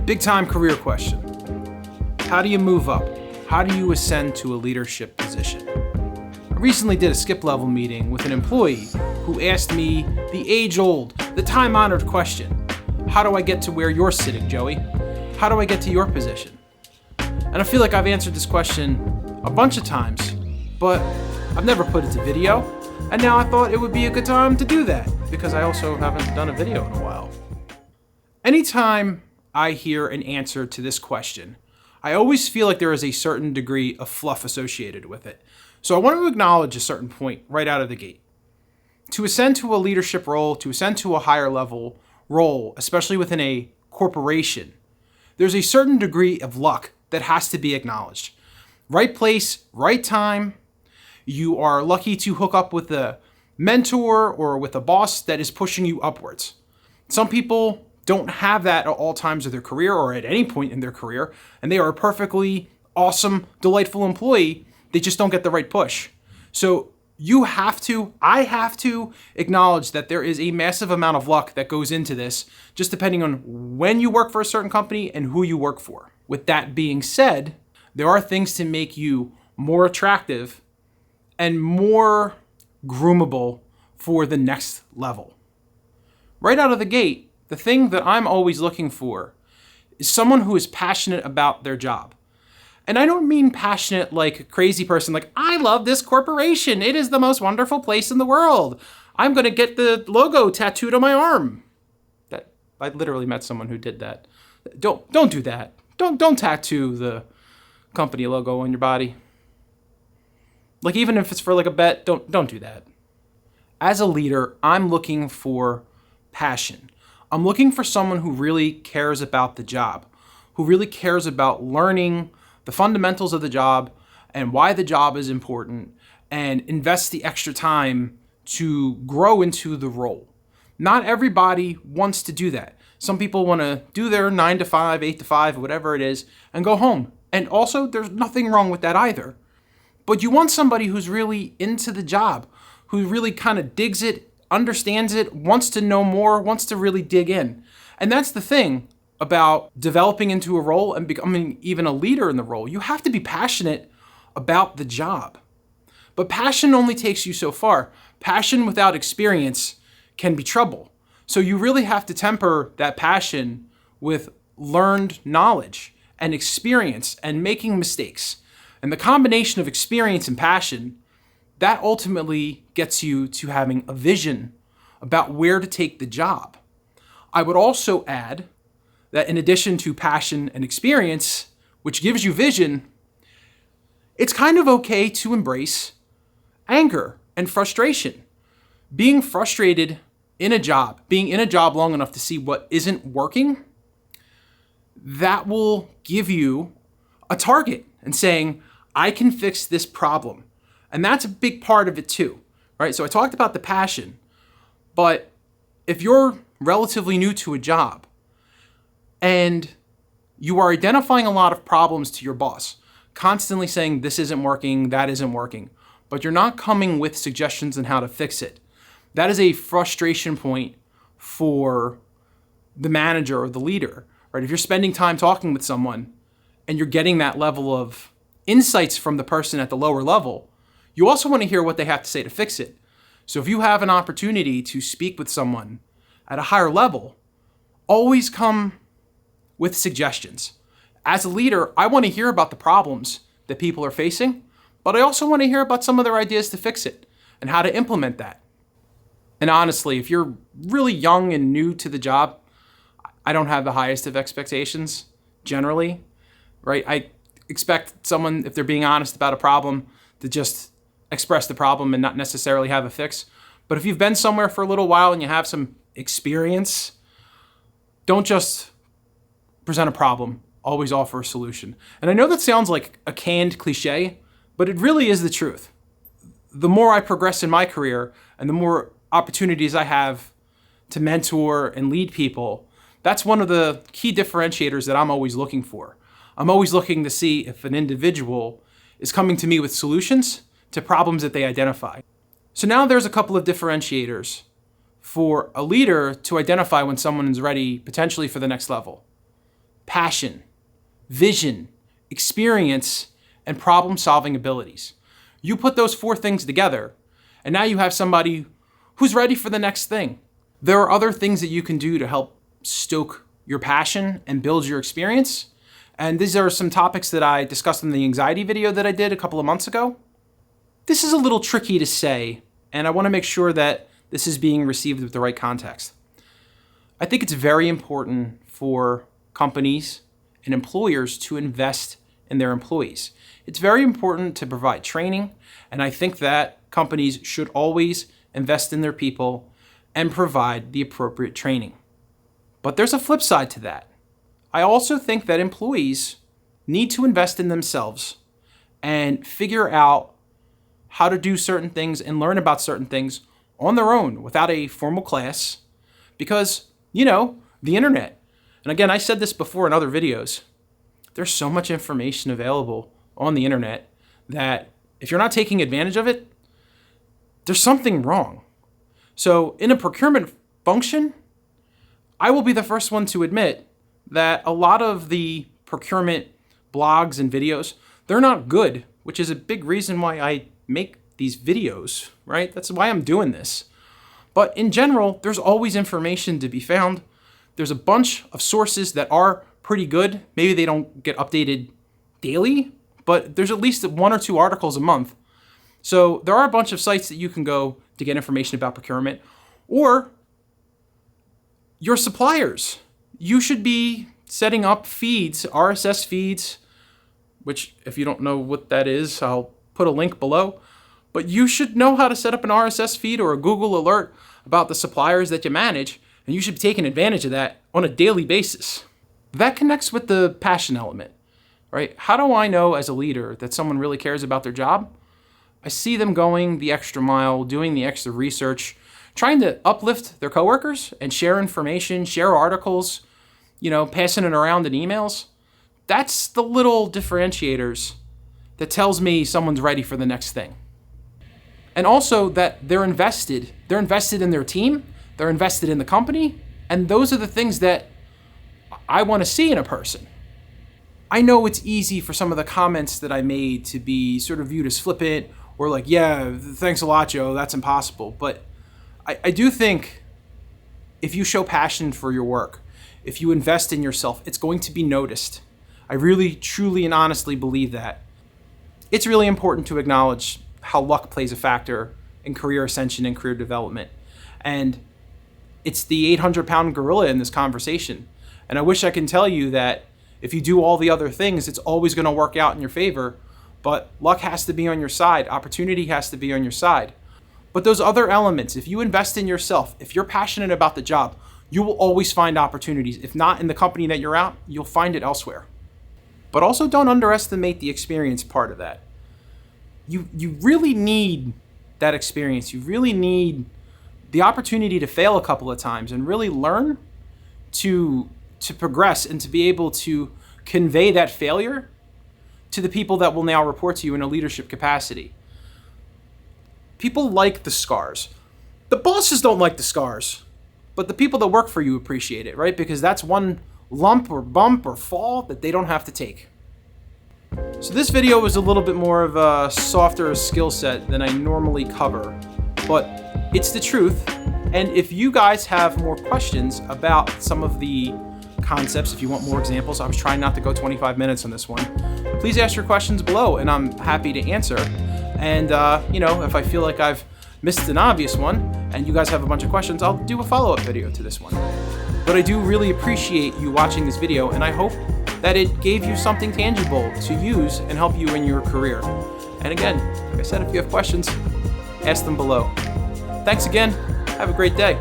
Big time career question. How do you move up? How do you ascend to a leadership position? I recently did a skip level meeting with an employee who asked me the age-old, the time-honored question. How do I get to where you're sitting, Joey? How do I get to your position? And I feel like I've answered this question a bunch of times, but I've never put it to video. And now I thought it would be a good time to do that because I also haven't done a video in a while. Anytime I hear an answer to this question, I always feel like there is a certain degree of fluff associated with it. So I want to acknowledge a certain point right out of the gate. To ascend to a leadership role, to ascend to a higher level role, especially within a corporation, there's a certain degree of luck that has to be acknowledged. Right place, right time. You are lucky to hook up with a mentor or with a boss that is pushing you upwards. Some people don't have that at all times of their career or at any point in their career, and they are a perfectly awesome, delightful employee. They just don't get the right push. So I have to acknowledge that there is a massive amount of luck that goes into this, just depending on when you work for a certain company and who you work for. With that being said, there are things to make you more attractive and more groomable for the next level. Right out of the gate, the thing that I'm always looking for is someone who is passionate about their job. And I don't mean passionate like a crazy person, like, I love this corporation. It is the most wonderful place in the world. I'm going to get the logo tattooed on my arm. I literally met someone who did that. Don't do that. Don't tattoo the company logo on your body. Like, even if it's for like a bet, don't do that. As a leader, I'm looking for passion. I'm looking for someone who really cares about the job, who really cares about learning the fundamentals of the job and why the job is important, and invest the extra time to grow into the role. Not everybody wants to do that. Some people want to do their 9 to 5, 8 to 5, whatever it is, and go home. And also, there's nothing wrong with that either. But you want somebody who's really into the job, who really kind of digs it, understands it, wants to know more, wants to really dig in. And that's the thing about developing into a role and becoming even a leader in the role. You have to be passionate about the job. But passion only takes you so far. Passion without experience can be trouble. So you really have to temper that passion with learned knowledge and experience and making mistakes. And the combination of experience and passion, that ultimately gets you to having a vision about where to take the job. I would also add that in addition to passion and experience, which gives you vision, it's kind of okay to embrace anger and frustration. Being frustrated in a job, being in a job long enough to see what isn't working, that will give you a target and saying, I can fix this problem. And that's a big part of it too, right? So I talked about the passion, but if you're relatively new to a job and you are identifying a lot of problems to your boss, constantly saying this isn't working, that isn't working, but you're not coming with suggestions on how to fix it, that is a frustration point for the manager or the leader, right? If you're spending time talking with someone and you're getting that level of insights from the person at the lower level, you also want to hear what they have to say to fix it. So if you have an opportunity to speak with someone at a higher level, always come with suggestions. As a leader, I want to hear about the problems that people are facing, but I also want to hear about some of their ideas to fix it and how to implement that. And honestly, if you're really young and new to the job, I don't have the highest of expectations generally, right? I expect someone, if they're being honest about a problem, to just express the problem and not necessarily have a fix. But if you've been somewhere for a little while and you have some experience, don't just present a problem, always offer a solution. And I know that sounds like a canned cliche, but it really is the truth. The more I progress in my career and the more opportunities I have to mentor and lead people, that's one of the key differentiators that I'm always looking for. I'm always looking to see if an individual is coming to me with solutions to problems that they identify. So now there's a couple of differentiators for a leader to identify when someone is ready potentially for the next level. passion, vision, experience, and problem-solving abilities. You put those 4 things together, and now you have somebody who's ready for the next thing. There are other things that you can do to help stoke your passion and build your experience. And these are some topics that I discussed in the anxiety video that I did a couple of months ago. This is a little tricky to say, and I want to make sure that this is being received with the right context. I think it's very important for companies and employers to invest in their employees. It's very important to provide training, and I think that companies should always invest in their people and provide the appropriate training. But there's a flip side to that. I also think that employees need to invest in themselves and figure out how to do certain things and learn about certain things on their own without a formal class because, the internet. And again, I said this before in other videos. There's so much information available on the internet that if you're not taking advantage of it, there's something wrong. So in a procurement function, I will be the first one to admit that a lot of the procurement blogs and videos, they're not good, which is a big reason why I make these videos, right? That's why I'm doing this. But in general, there's always information to be found. There's a bunch of sources that are pretty good. Maybe they don't get updated daily, but there's at least 1 or 2 articles a month. So there are a bunch of sites that you can go to get information about procurement, or your suppliers. You should be setting up feeds, RSS feeds, which if you don't know what that is, I'll put a link below. But you should know how to set up an RSS feed or a Google alert about the suppliers that you manage, and you should be taking advantage of that on a daily basis. That connects with the passion element, right? How do I know as a leader that someone really cares about their job? I see them going the extra mile, doing the extra research, trying to uplift their coworkers and share information, share articles, passing it around in emails. That's the little differentiators that tells me someone's ready for the next thing. And also that they're invested. They're invested in their team. They're invested in the company. And those are the things that I want to see in a person. I know it's easy for some of the comments that I made to be sort of viewed as flippant or like, yeah, thanks a lot, Joe, that's impossible. But I do think if you show passion for your work, if you invest in yourself, it's going to be noticed. I really, truly, and honestly believe that. It's really important to acknowledge how luck plays a factor in career ascension and career development. And it's the 800-pound gorilla in this conversation. And I wish I can tell you that if you do all the other things, it's always going to work out in your favor. But luck has to be on your side. Opportunity has to be on your side. But those other elements, if you invest in yourself, if you're passionate about the job, you will always find opportunities. If not in the company that you're at, you'll find it elsewhere. But also don't underestimate the experience part of that. You really need that experience. You really need the opportunity to fail a couple of times and really learn to progress and to be able to convey that failure to the people that will now report to you in a leadership capacity. People like the scars. The bosses don't like the scars, but the people that work for you appreciate it, right? Because that's one lump or bump or fall that they don't have to take. So this video was a little bit more of a softer skill set than I normally cover, but it's the truth. And if you guys have more questions about some of the concepts, if you want more examples, I was trying not to go 25 minutes on this one, please ask your questions below and I'm happy to answer. And, if I feel like I've missed an obvious one and you guys have a bunch of questions, I'll do a follow-up video to this one. But I do really appreciate you watching this video, and I hope that it gave you something tangible to use and help you in your career. And again, like I said, if you have questions, ask them below. Thanks again. Have a great day.